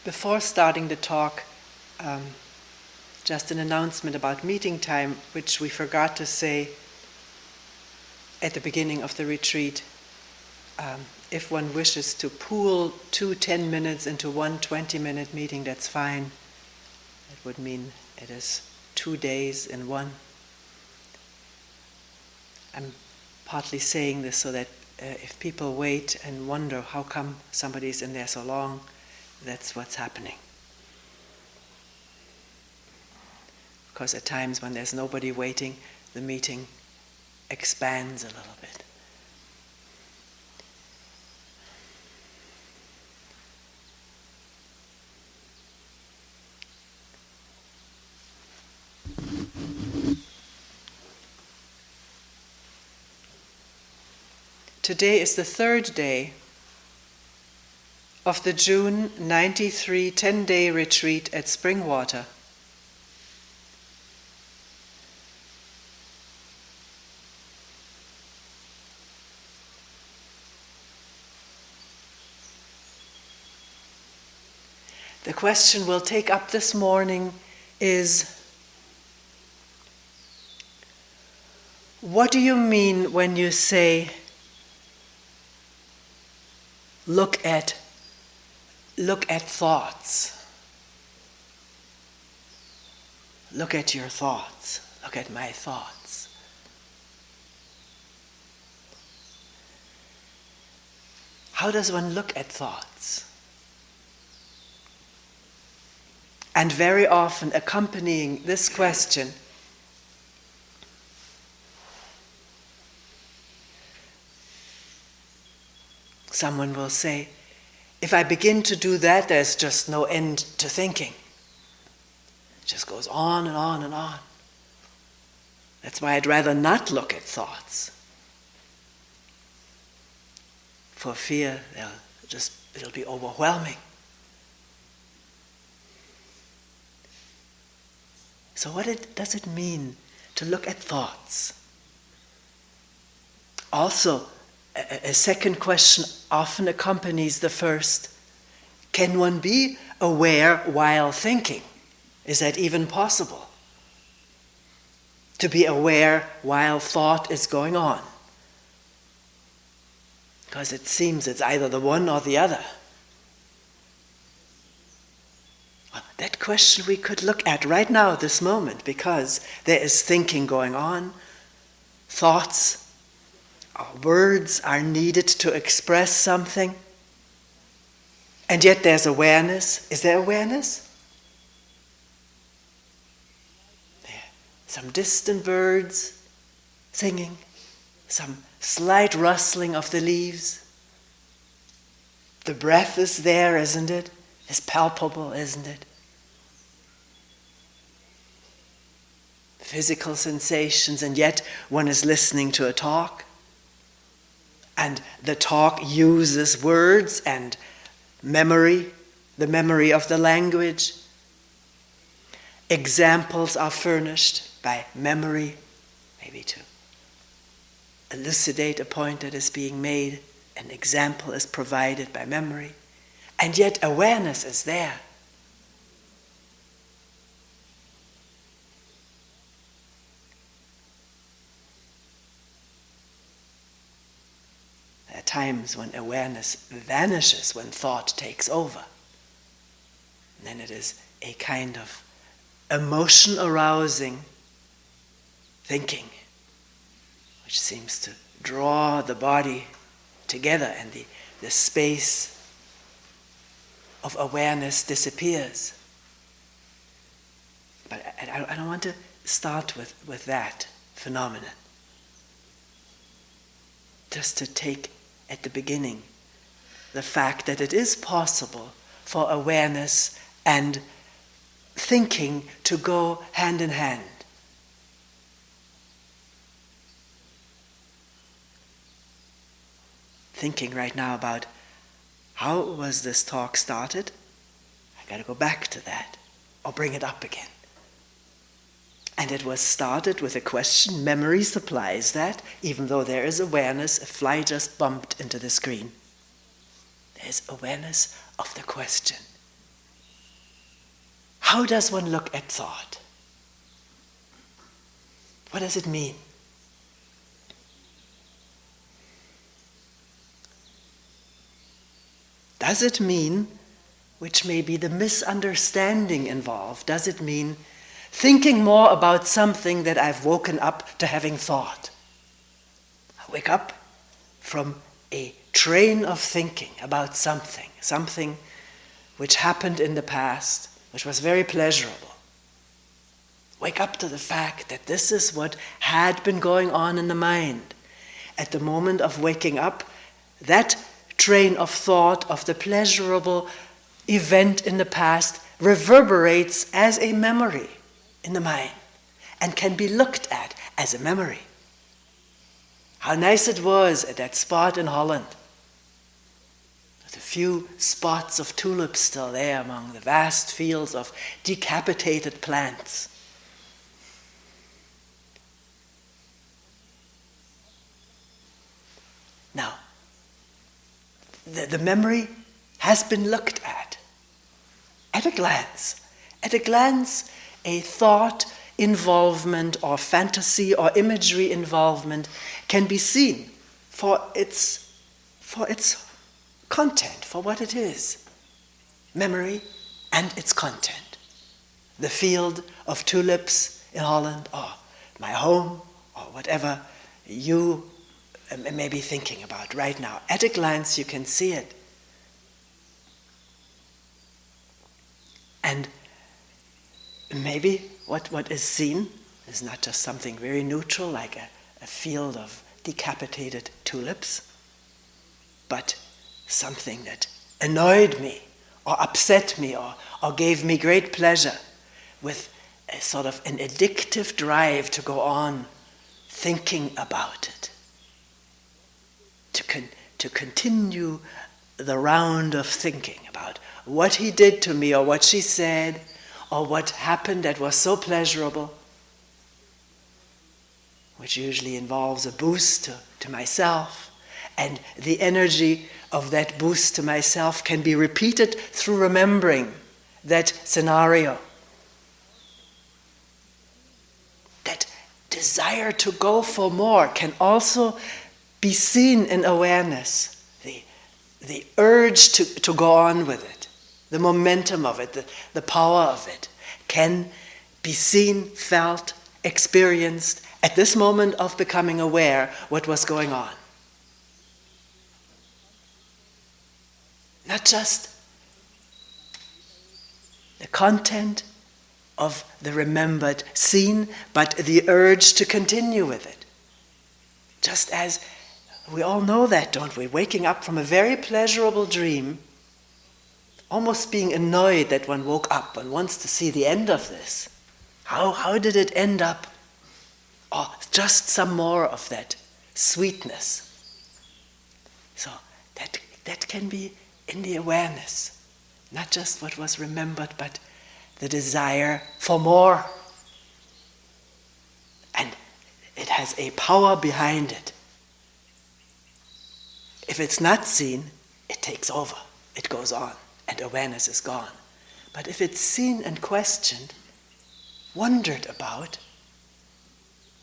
Before starting the talk, just an announcement about meeting time, which we forgot to say at the beginning of the retreat. If one wishes to pool 2 10 minutes into one 20-minute meeting, that's fine. It would mean it is 2 days in one. I'm partly saying this so that if people wait and wonder how come somebody's in there so long, that's what's happening. Because at times when there's nobody waiting, the meeting expands a little bit. Today is the third day of the June 93 10-day retreat at Springwater. The question we'll take up this morning is, what do you mean when you say, look at thoughts? Look at your thoughts. Look at my thoughts. How does one look at thoughts? And very often accompanying this question someone will say, if I begin to do that, there's just no end to thinking. It just goes on and on and on. That's why I'd rather not look at thoughts. For fear it'll be overwhelming. So what does it mean to look at thoughts? Also, a second question often accompanies the first. Can one be aware while thinking? Is that even possible? To be aware while thought is going on? Because it seems it's either the one or the other. That question we could look at right now, this moment, because there is thinking going on, thoughts, words are needed to express something, and yet there's awareness. Is there awareness? There, some distant birds singing, some slight rustling of the leaves. The breath is there, isn't it? It's palpable, isn't it? Physical sensations, and yet one is listening to a talk, and the talk uses words and memory, the memory of the language. Examples are furnished by memory, maybe to elucidate a point that is being made. An example is provided by memory, and yet awareness is there. There are times when awareness vanishes, when thought takes over. And then it is a kind of emotion-arousing thinking, which seems to draw the body together, and the space of awareness disappears. But I don't want to start with that phenomenon. Just to take at the beginning the fact that it is possible for awareness and thinking to go hand in hand. Thinking right now about how was this talk started? I got to go back to that or bring it up again. And it was started with a question. Memory supplies that. Even though there is awareness, a fly just bumped into the screen. There's awareness of the question. How does one look at thought? What does it mean? Does it mean, which may be the misunderstanding involved, does it mean thinking more about something that I've woken up to having thought? I wake up from a train of thinking about something which happened in the past, which was very pleasurable. Wake up to the fact that this is what had been going on in the mind. At the moment of waking up, that train of thought of the pleasurable event in the past reverberates as a memory in the mind and can be looked at as a memory. How nice it was at that spot in Holland, with a few spots of tulips still there among the vast fields of decapitated plants. Now, the memory has been looked at a glance. At a glance, a thought involvement or fantasy or imagery involvement can be seen for its content, for what it is. Memory and its content. The field of tulips in Holland, or my home, or whatever you may be thinking about right now. At a glance, you can see it. And maybe what is seen is not just something very neutral, like a field of decapitated tulips, but something that annoyed me, or upset me, or gave me great pleasure, with a sort of an addictive drive to go on thinking about it. To continue the round of thinking about what he did to me, or what she said, or what happened that was so pleasurable, which usually involves a boost to myself, and the energy of that boost to myself can be repeated through remembering that scenario. That desire to go for more can also be seen in awareness, the urge to go on with it, the momentum of it, the power of it, can be seen, felt, experienced at this moment of becoming aware what was going on. Not just the content of the remembered scene, but the urge to continue with it. Just as we all know that, don't we? Waking up from a very pleasurable dream, almost being annoyed that one woke up and wants to see the end of this. How did it end up? Or just some more of that sweetness. So that can be in the awareness, not just what was remembered, but the desire for more. And it has a power behind it. If it's not seen, it takes over, it goes on, and awareness is gone. But if it's seen and questioned, wondered about,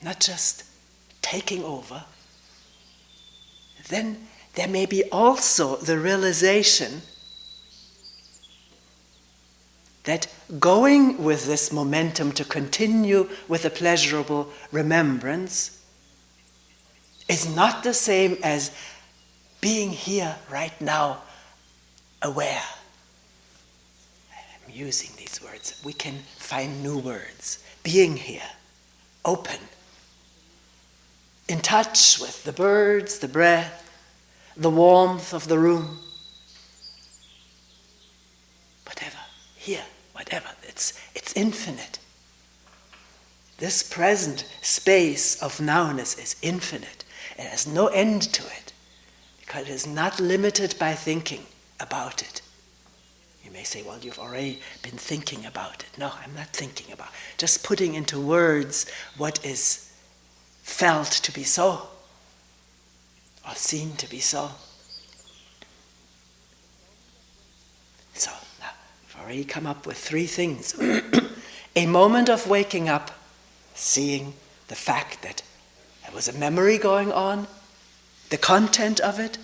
not just taking over, then there may be also the realization that going with this momentum to continue with a pleasurable remembrance is not the same as being here right now, aware. I'm using these words. We can find new words. Being here, open, in touch with the birds, the breath, the warmth of the room. Whatever, here, whatever. It's infinite. This present space of nowness is infinite. It has no end to it, because it is not limited by thinking about it. You may say, well, you've already been thinking about it. No, I'm not thinking about it. Just putting into words what is felt to be so, or seen to be so. So, now, I've already come up with 3 things. A moment of waking up, seeing the fact that there was a memory going on, the content of it,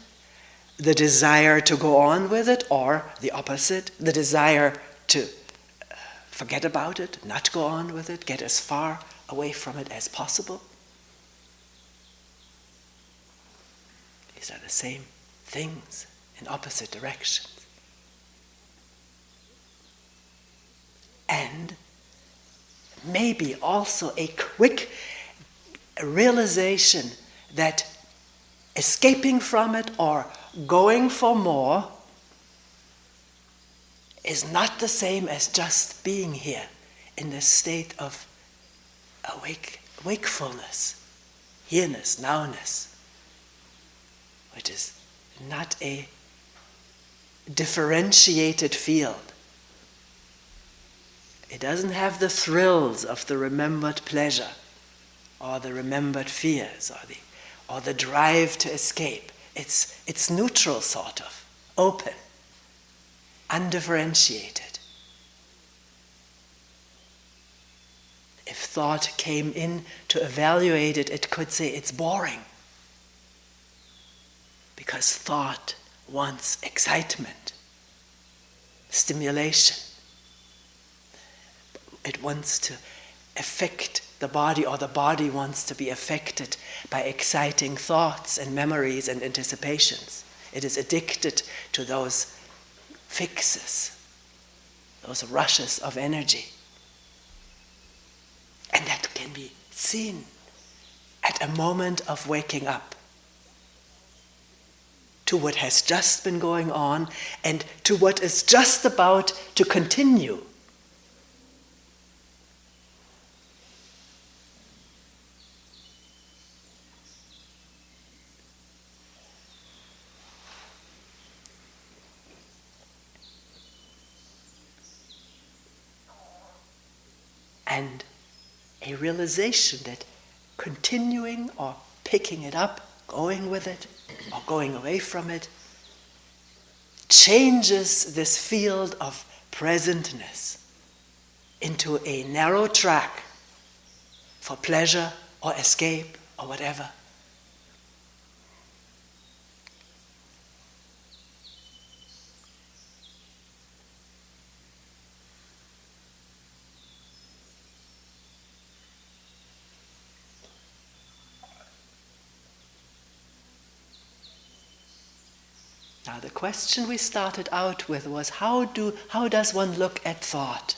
the desire to go on with it, or the opposite, the desire to forget about it, not go on with it, get as far away from it as possible. These are the same things in opposite directions. And maybe also a quick realization that escaping from it or going for more is not the same as just being here in this state of wakefulness, here-ness, now-ness, which is not a differentiated field. It doesn't have the thrills of the remembered pleasure or the remembered fears or the drive to escape. It's neutral, sort of, open, undifferentiated. If thought came in to evaluate it, it could say it's boring. Because thought wants excitement, stimulation. It wants to affect the body, or the body wants to be affected by exciting thoughts and memories and anticipations. It is addicted to those fixes, those rushes of energy. And that can be seen at a moment of waking up to what has just been going on and to what is just about to continue. And a realization that continuing or picking it up, going with it, or going away from it, changes this field of presentness into a narrow track for pleasure or escape or whatever. Now the question we started out with was, how does one look at thought?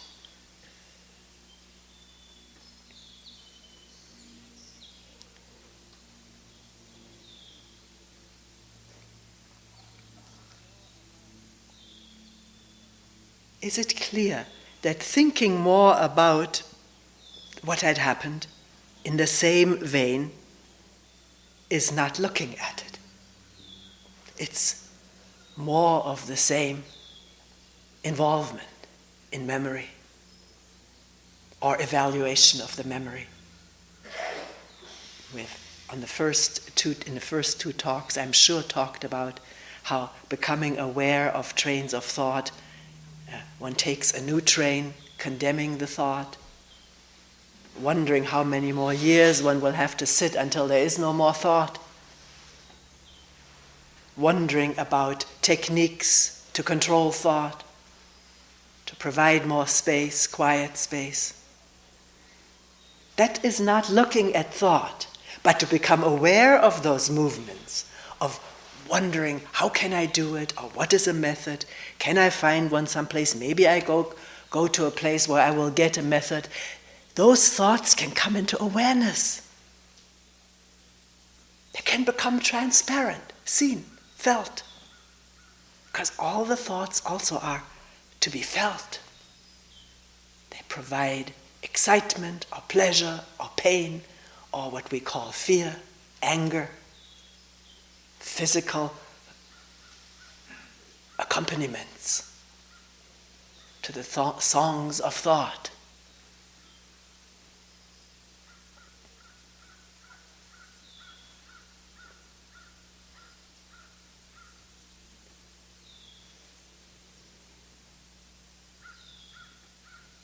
Is it clear that thinking more about what had happened in the same vein is not looking at it? It's more of the same involvement in memory or evaluation of the memory. In the first two talks, I'm sure talked about how becoming aware of trains of thought, one takes a new train, condemning the thought, wondering how many more years one will have to sit until there is no more thought, wondering about techniques to control thought, to provide more space, quiet space. That is not looking at thought, but to become aware of those movements, of wondering, how can I do it, or what is a method? Can I find one someplace? Maybe I go to a place where I will get a method. Those thoughts can come into awareness. They can become transparent, seen, felt. Because all the thoughts also are to be felt. They provide excitement or pleasure or pain or what we call fear, anger, physical accompaniments to the songs of thought.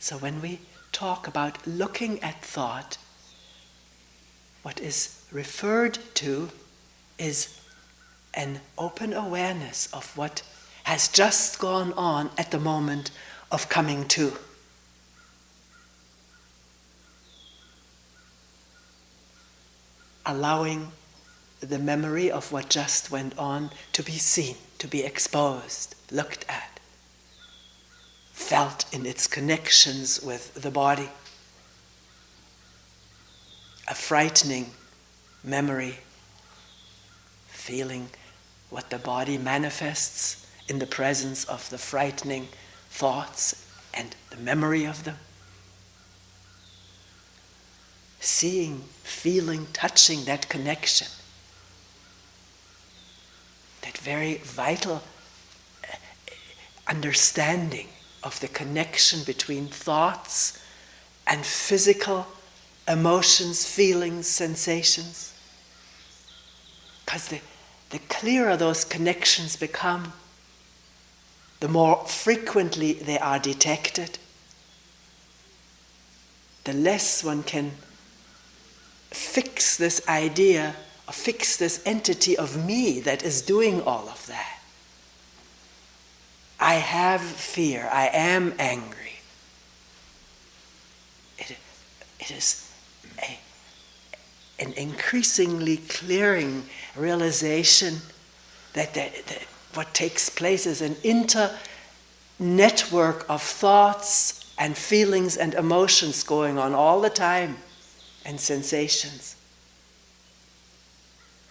So when we talk about looking at thought, what is referred to is an open awareness of what has just gone on at the moment of coming to. Allowing the memory of what just went on to be seen, to be exposed, looked at, felt in its connections with the body. A frightening memory, feeling what the body manifests in the presence of the frightening thoughts and the memory of them. Seeing, feeling, touching that connection. That very vital understanding of the connection between thoughts and physical emotions, feelings, sensations. Because the clearer those connections become, the more frequently they are detected, the less one can fix this idea, or fix this entity of me that is doing all of that. I have fear, I am angry. It is an increasingly clearing realization that what takes place is an inter-network of thoughts and feelings and emotions going on all the time, and sensations,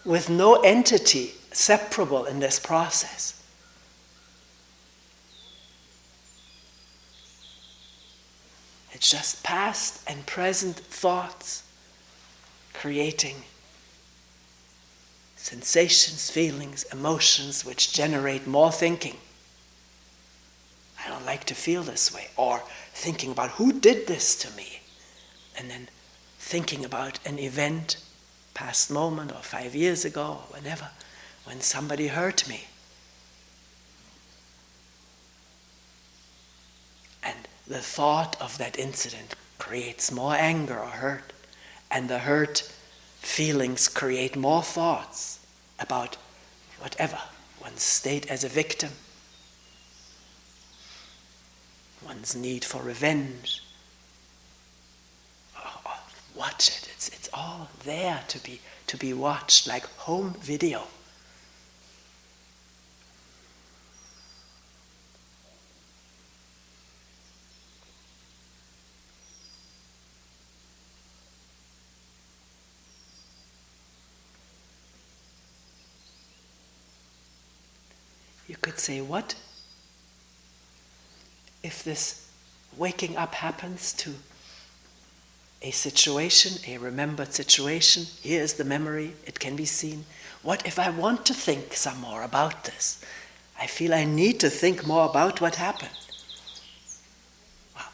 with no entity separable in this process. It's just past and present thoughts creating sensations, feelings, emotions which generate more thinking. I don't like to feel this way. Or thinking about who did this to me. And then thinking about an event, past moment or 5 years ago or whenever, when somebody hurt me. And the thought of that incident creates more anger or hurt. And the hurt feelings create more thoughts about whatever, one's state as a victim, one's need for revenge. Oh, watch it. It's all there to be watched like home video. You could say, what if this waking up happens to a situation, a remembered situation? Here is the memory, it can be seen. What if I want to think some more about this? I feel I need to think more about what happened. Well,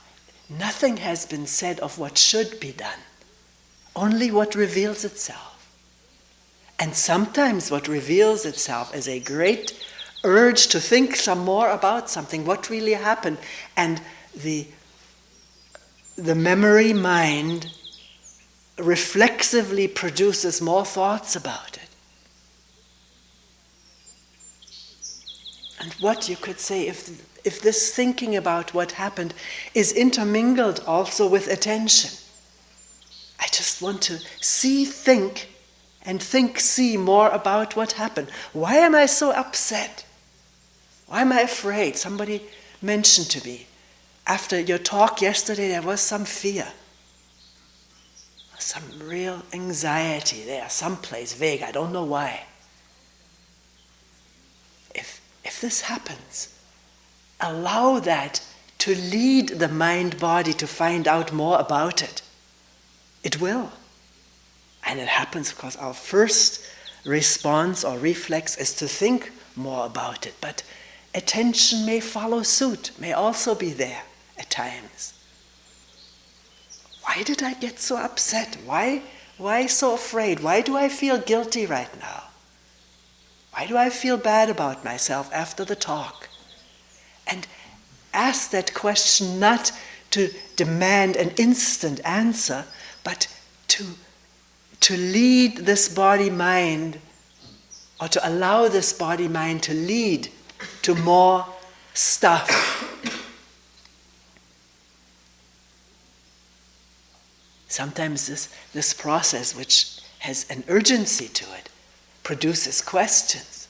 nothing has been said of what should be done, only what reveals itself. And sometimes what reveals itself is a great urge to think some more about something, what really happened, and the memory mind reflexively produces more thoughts about it. And what you could say, if this thinking about what happened is intermingled also with attention. I just want to see, think, and think, see more about what happened. Why am I so upset? Why am I afraid? Somebody mentioned to me, after your talk yesterday, there was some fear. Some real anxiety there, someplace vague, I don't know why. If this happens, allow that to lead the mind-body to find out more about it. It will. And it happens because our first response or reflex is to think more about it. But attention may follow suit, may also be there at times. Why did I get so upset? Why so afraid? Why do I feel guilty right now? Why do I feel bad about myself after the talk? And ask that question not to demand an instant answer, but to lead this body-mind, or to allow this body-mind to lead to more stuff. Sometimes this process, which has an urgency to it, produces questions.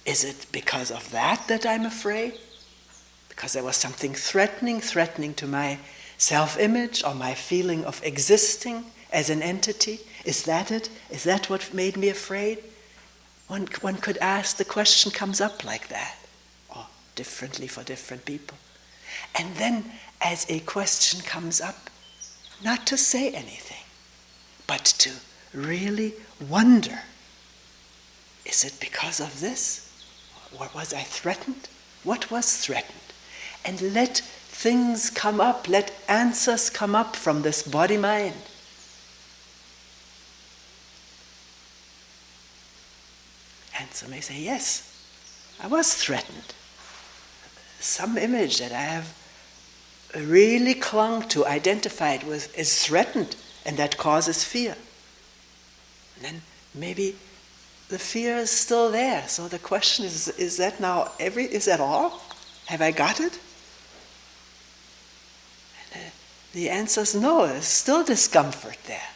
Is it because of that I'm afraid? Because there was something threatening to my self-image or my feeling of existing as an entity? Is that it? Is that what made me afraid? One could ask, the question comes up like that, or differently for different people. And then as a question comes up, not to say anything, but to really wonder, is it because of this? Or was I threatened? What was threatened? And let things come up, let answers come up from this body-mind. Answer may say, yes, I was threatened. Some image that I have really clung to, identified with, is threatened, and that causes fear. And then maybe the fear is still there. So the question is that now is that all? Have I got it? And the answer is no, there's still discomfort there.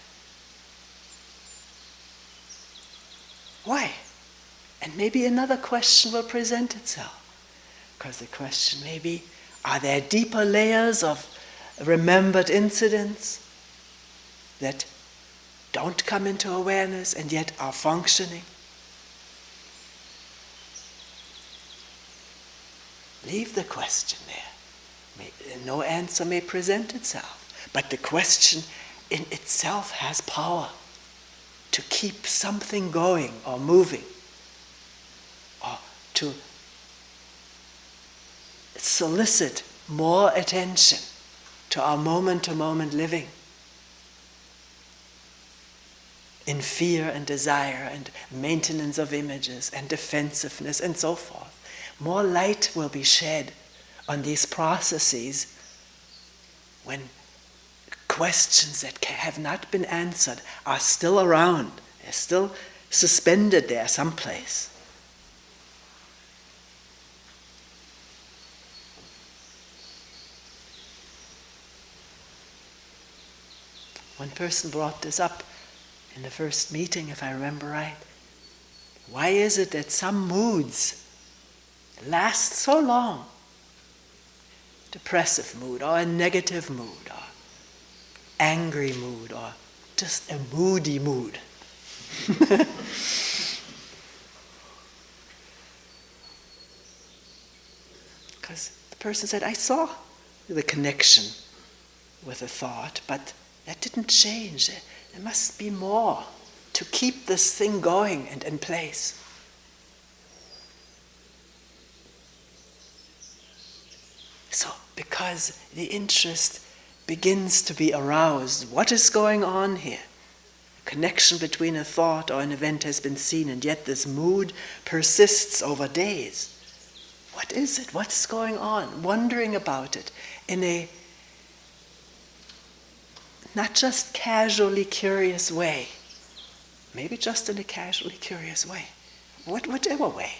Why? And maybe another question will present itself. Because the question may be, are there deeper layers of remembered incidents that don't come into awareness and yet are functioning? Leave the question there. No answer may present itself, but the question in itself has power to keep something going or moving, or to solicit more attention to our moment-to-moment living in fear and desire and maintenance of images and defensiveness and so forth. More light will be shed on these processes when questions that have not been answered are still around. They're still suspended there someplace. One person brought this up in the first meeting, if I remember right. Why is it that some moods last so long? Depressive mood, or a negative mood, or angry mood, or just a moody mood. Because the person said, I saw the connection with a thought, but that didn't change. There must be more to keep this thing going and in place. So, because the interest begins to be aroused, what is going on here? A connection between a thought or an event has been seen, and yet this mood persists over days. What is it? What's going on? Wondering about it in a not just casually curious way, maybe just in a casually curious way, whatever way.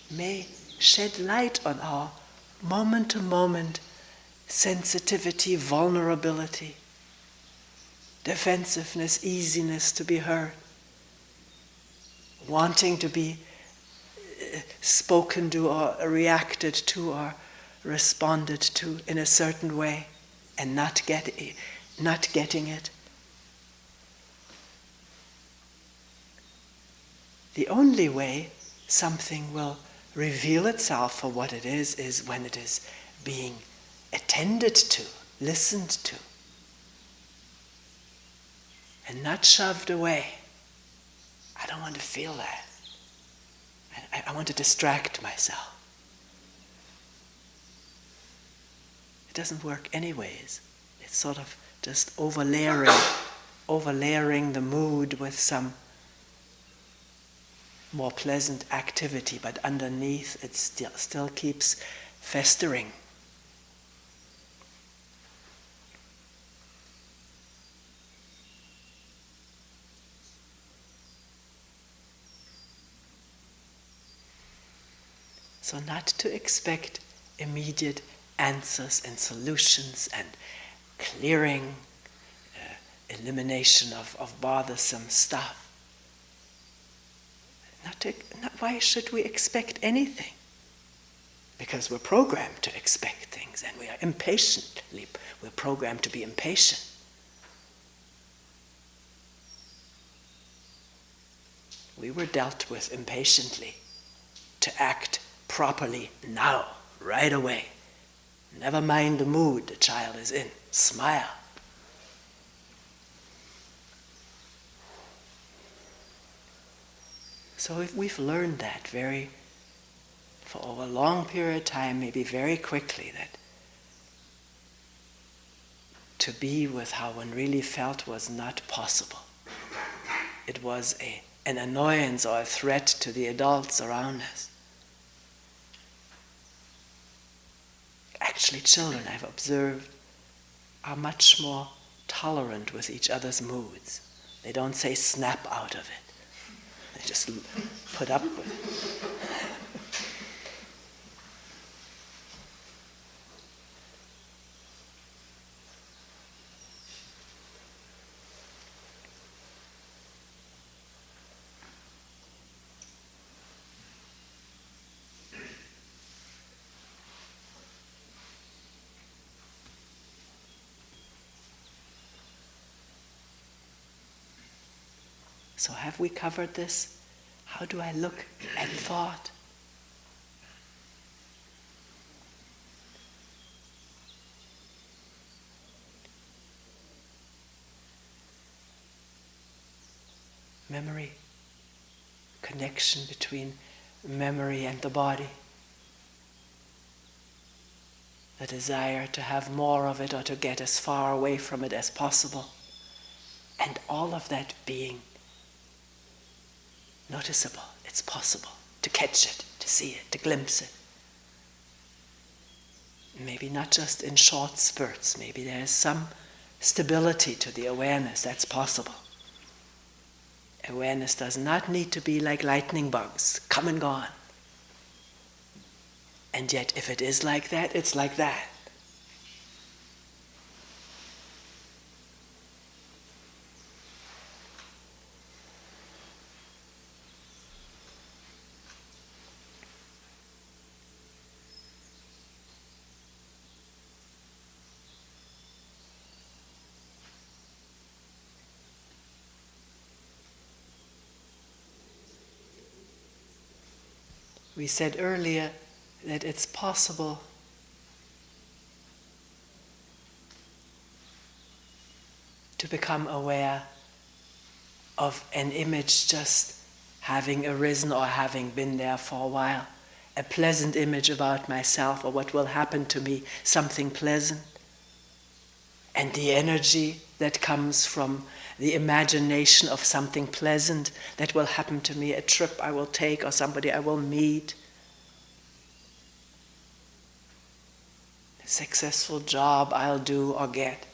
May shed light on our moment-to-moment sensitivity, vulnerability, defensiveness, easiness to be heard, wanting to be spoken to or reacted to or responded to in a certain way and not getting it. The only way something will reveal itself for what it is when it is being attended to, listened to, and not shoved away. I don't want to feel that. I want to distract myself. It doesn't work anyways. It's sort of just overlayering the mood with some more pleasant activity, but underneath it still keeps festering. So not to expect immediate answers and solutions and clearing, elimination of bothersome stuff. Why should we expect anything? Because we're programmed to expect things, and we're programmed to be impatient. We were dealt with impatiently to act properly now, right away. Never mind the mood the child is in. Smile. So if we've learned that for over a long period of time, maybe very quickly, that to be with how one really felt was not possible. It was an annoyance or a threat to the adults around us. Actually, children, I've observed, are much more tolerant with each other's moods. They don't say snap out of it. They just put up with it. So have we covered this? How do I look at thought? Memory, connection between memory and the body. The desire to have more of it or to get as far away from it as possible. And all of that being noticeable. It's possible to catch it, to see it, to glimpse it. Maybe not just in short spurts. Maybe there's some stability to the awareness. That's possible. Awareness does not need to be like lightning bugs, come and gone. And yet, if it is like that, it's like that. We said earlier that it's possible to become aware of an image just having arisen or having been there for a while, a pleasant image about myself or what will happen to me, something pleasant, and the energy that comes from the imagination of something pleasant that will happen to me, a trip I will take or somebody I will meet, a successful job I'll do or get,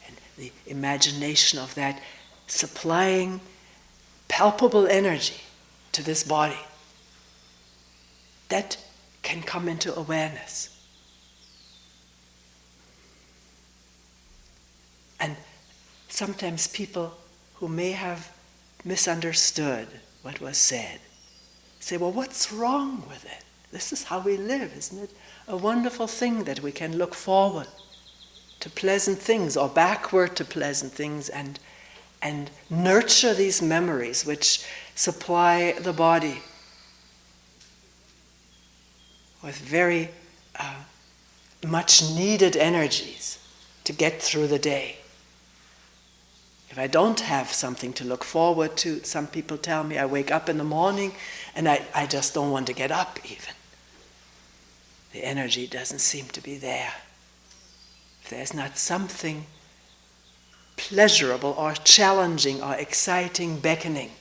and the imagination of that supplying palpable energy to this body. That can come into awareness. And sometimes people who may have misunderstood what was said say, well, what's wrong with it? This is how we live, isn't it? A wonderful thing that we can look forward to pleasant things or backward to pleasant things and nurture these memories which supply the body with very much needed energies to get through the day. If I don't have something to look forward to, some people tell me I wake up in the morning and I just don't want to get up even. The energy doesn't seem to be there. If there's not something pleasurable or challenging or exciting, beckoning,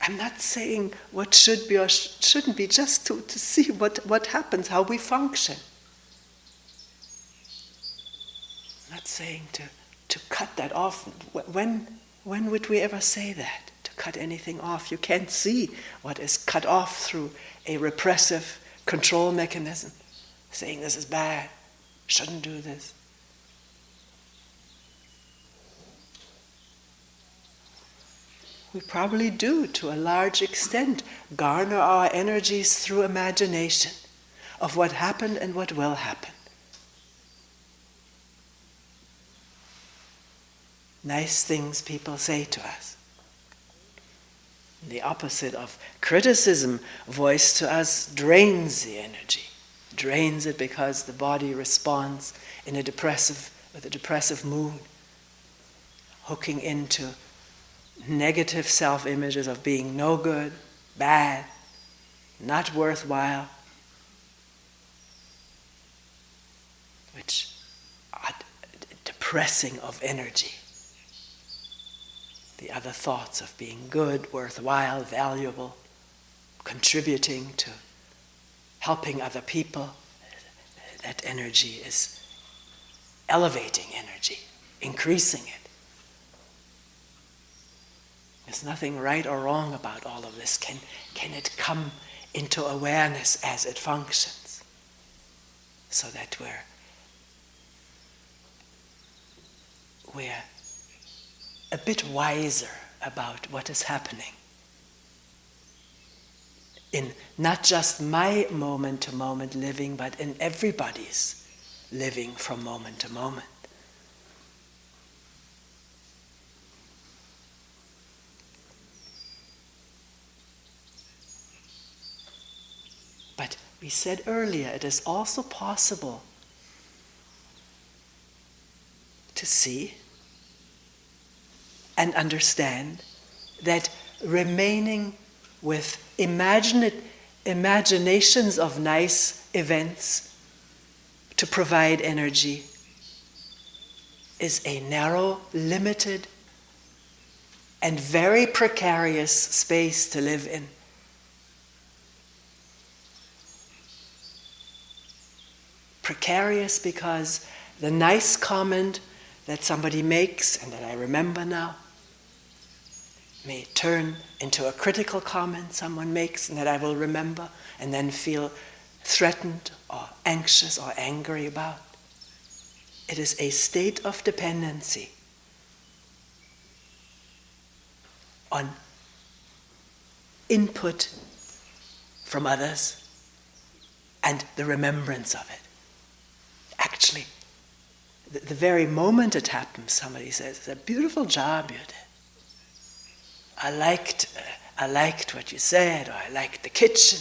I'm not saying what should be or shouldn't be, just to see what happens, how we function. I'm not saying to cut that off. When would we ever say that? To cut anything off? You can't see what is cut off through a repressive control mechanism, saying this is bad, shouldn't do this. We probably do, to a large extent, garner our energies through imagination of what happened and what will happen. Nice things people say to us. The opposite of criticism voiced to us drains the energy. Drains it because the body responds with a depressive mood, hooking into negative self-images of being no good, bad, not worthwhile, which are depressing of energy. The other thoughts of being good, worthwhile, valuable, contributing to helping other people, that energy is elevating energy, increasing it. There's nothing right or wrong about all of this. Can it come into awareness as it functions, so that we're a bit wiser about what is happening in not just my moment-to-moment living, but in everybody's living from moment to moment. But we said earlier, it is also possible to see and understand that remaining with imaginations of nice events to provide energy is a narrow, limited, and very precarious space to live in. Precarious because the nice comment that somebody makes, and that I remember now, may turn into a critical comment someone makes and that I will remember and then feel threatened or anxious or angry about. It is a state of dependency on input from others and the remembrance of it. Actually, the very moment it happens, somebody says, "It's a beautiful job you did. I liked what you said," or "I liked the kitchen."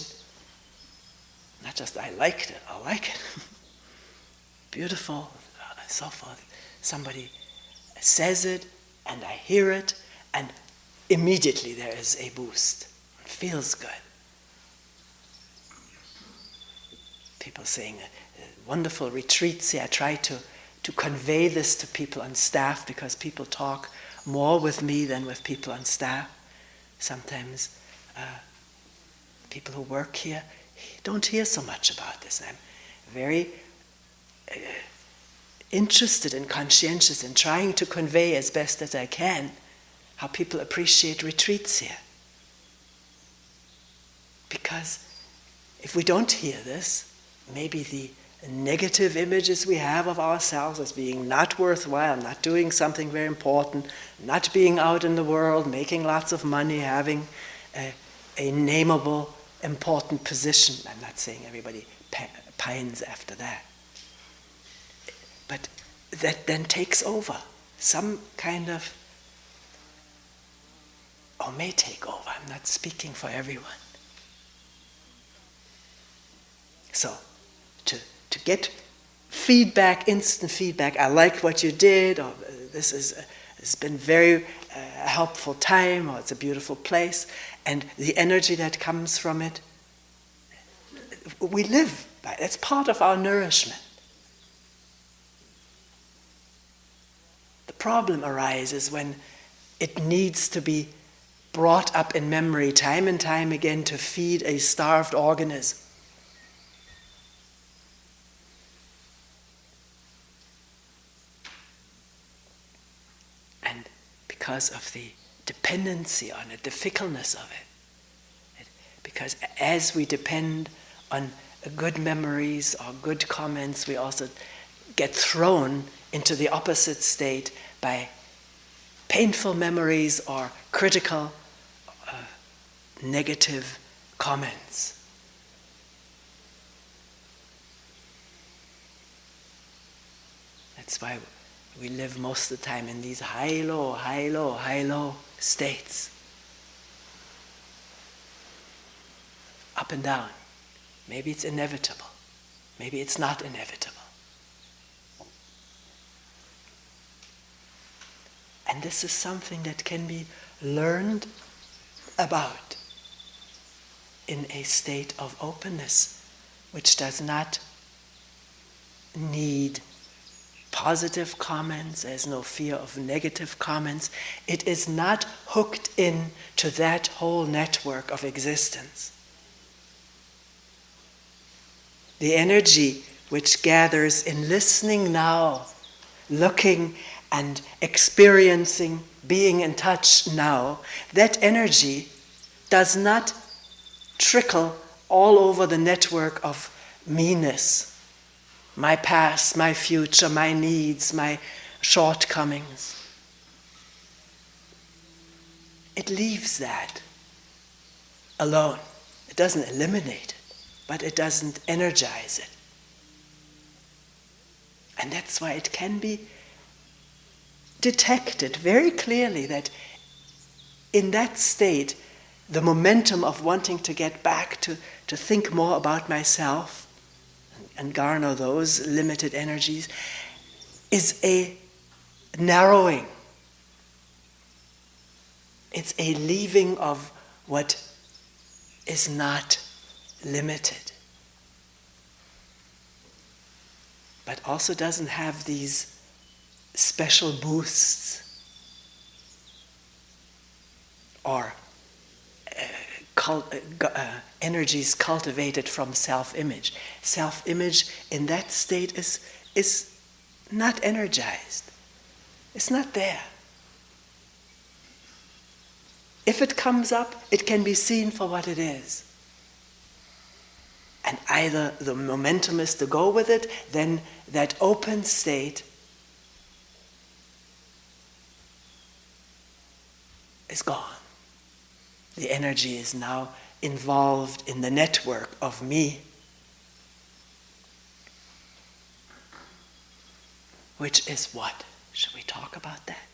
Not just I liked it, I like it. Beautiful, and so forth. Somebody says it, and I hear it, and immediately there is a boost. It feels good. People saying, wonderful retreats here. I try to convey this to people on staff because people talk more with me than with people on staff. Sometimes people who work here don't hear so much about this. I'm very interested and conscientious in trying to convey as best as I can how people appreciate retreats here. Because if we don't hear this, maybe the negative images we have of ourselves as being not worthwhile, not doing something very important, not being out in the world, making lots of money, having a nameable, important position. I'm not saying everybody pines after that. But that then takes over. Some kind of, or may take over. I'm not speaking for everyone. So, to get feedback, instant feedback, "I liked what you did," or "It's been very helpful time," or "It's a beautiful place," and the energy that comes from it, we live by it. It's part of our nourishment. The problem arises when it needs to be brought up in memory time and time again to feed a starved organism. And because of the dependency on it, the fickleness of it, because as we depend on good memories or good comments, we also get thrown into the opposite state by painful memories or critical, negative comments. That's why we live most of the time in these high-low, high-low, high-low states. Up and down. Maybe it's inevitable. Maybe it's not inevitable. And this is something that can be learned about in a state of openness, which does not need positive comments. There's no fear of negative comments. It is not hooked in to that whole network of existence. The energy which gathers in listening now, looking and experiencing, being in touch now, that energy does not trickle all over the network of meanness, my past, my future, my needs, my shortcomings. It leaves that alone. It doesn't eliminate it, but it doesn't energize it. And that's why it can be detected very clearly that in that state, the momentum of wanting to get back to think more about myself and garner those limited energies is a narrowing. It's a leaving of what is not limited, but also doesn't have these special boosts or energies cultivated from self-image. Self-image in that state is not energized. It's not there. If it comes up, it can be seen for what it is. And either the momentum is to go with it, then that open state is gone. The energy is now involved in the network of me, which is what? Should we talk about that?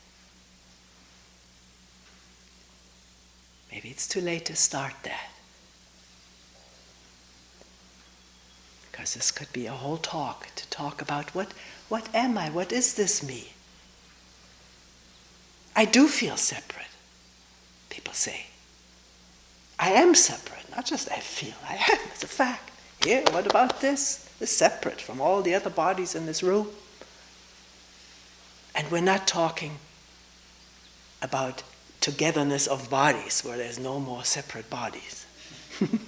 Maybe it's too late to start that. Because this could be a whole talk, to talk about what am I? What is this me? I do feel separate, people say. I am separate, not just I feel, I am, it's a fact. Here, what about this? It's separate from all the other bodies in this room. And we're not talking about togetherness of bodies, where there's no more separate bodies. We're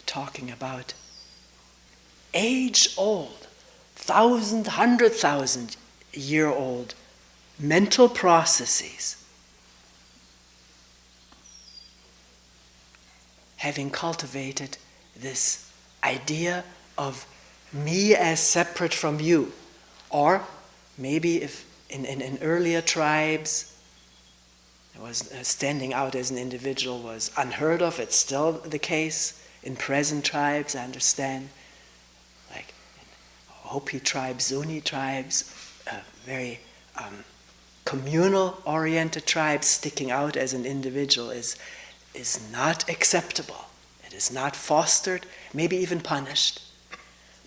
talking about age-old, 1,000, 100,000-year-old mental processes, having cultivated this idea of me as separate from you. Or maybe if in earlier tribes, it was standing out as an individual was unheard of. It's still the case in present tribes, I understand. Like Hopi tribes, Zuni tribes, very communal-oriented tribes, sticking out as an individual is not acceptable. It is not fostered, maybe even punished.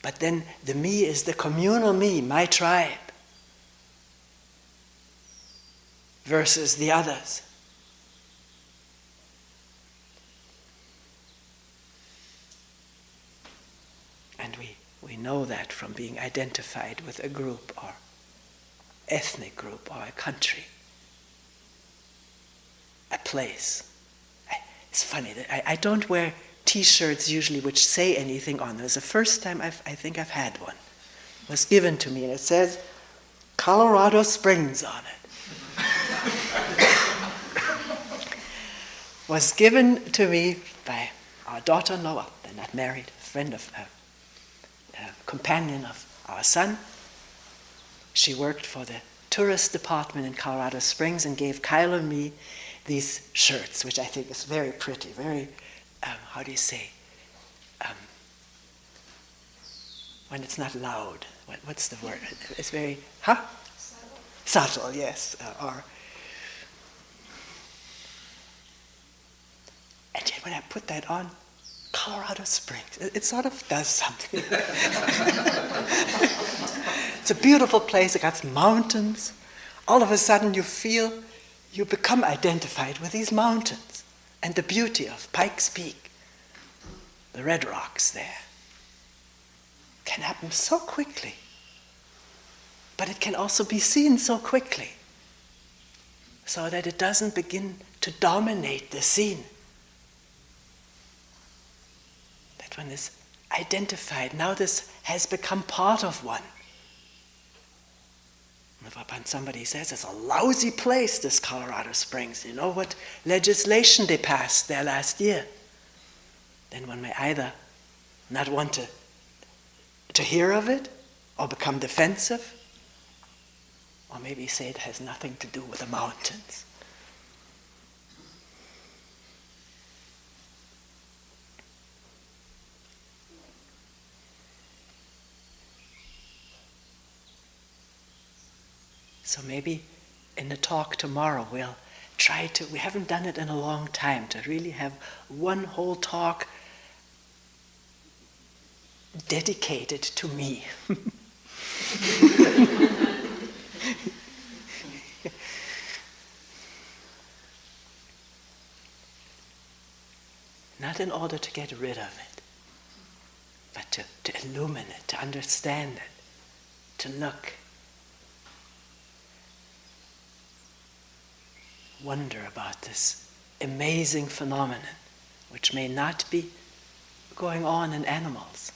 But then the me is the communal me, my tribe, versus the others. And we know that from being identified with a group or ethnic group or a country, a place. It's funny that I don't wear T-shirts usually which say anything on them. It's the first time I think I've had one. It was given to me, and it says Colorado Springs on it. Was given to me by our daughter-in-law. Well, they're not married, a friend of a companion of our son. She worked for the tourist department in Colorado Springs and gave Kyle and me these shirts, which I think is very pretty, very, how do you say, when it's not loud, what's the word? It's very, Subtle, yes. And yet when I put that on, Colorado Springs, it sort of does something. It's a beautiful place, it got mountains. All of a sudden you become identified with these mountains and the beauty of Pikes Peak, the red rocks there. Can happen so quickly, but it can also be seen so quickly, so that it doesn't begin to dominate the scene. That one is identified. Now this has become part of one. If somebody says it's a lousy place, this Colorado Springs, you know what legislation they passed there last year, then one may either not want to hear of it or become defensive, or maybe say it has nothing to do with the mountains. So maybe in the talk tomorrow we'll try to, we haven't done it in a long time, to really have one whole talk dedicated to me. Not in order to get rid of it, but to illumine it, to understand it, to look. Wonder about this amazing phenomenon, which may not be going on in animals.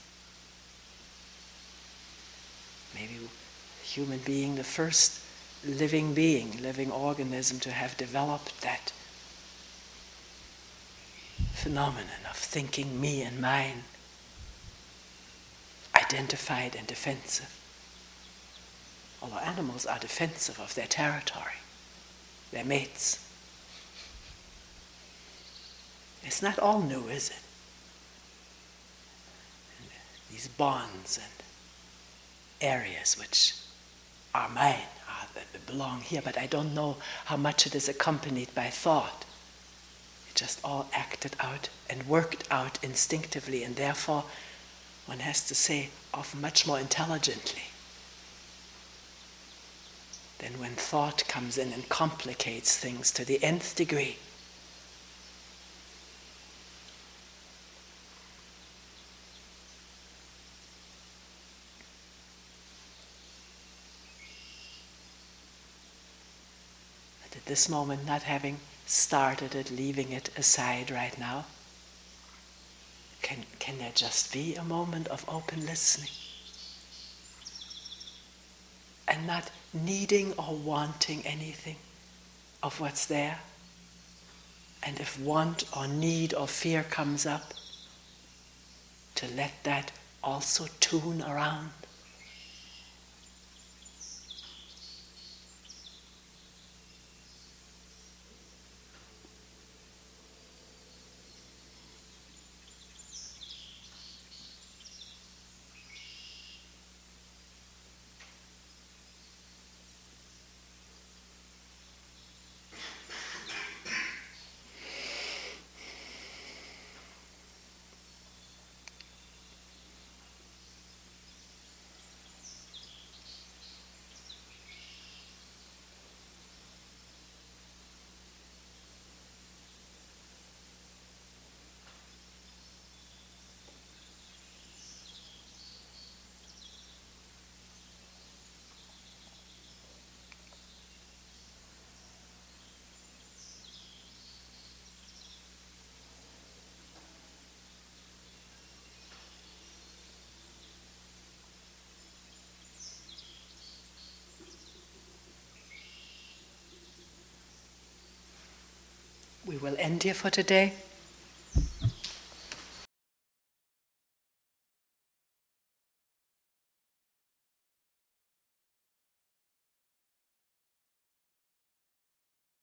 Maybe a human being, the first living being, living organism to have developed that phenomenon of thinking me and mine, identified and defensive. Although animals are defensive of their territory, their mates. It's not all new, is it? And these bonds and areas which are mine, that belong here, but I don't know how much it is accompanied by thought. It just all acted out and worked out instinctively, and therefore, one has to say, often much more intelligently. Then when thought comes in and complicates things to the nth degree, but at this moment, not having started it, leaving it aside right now, can there just be a moment of open listening? And not needing or wanting anything of what's there. And if want or need or fear comes up, to let that also tune around. we will end here for today.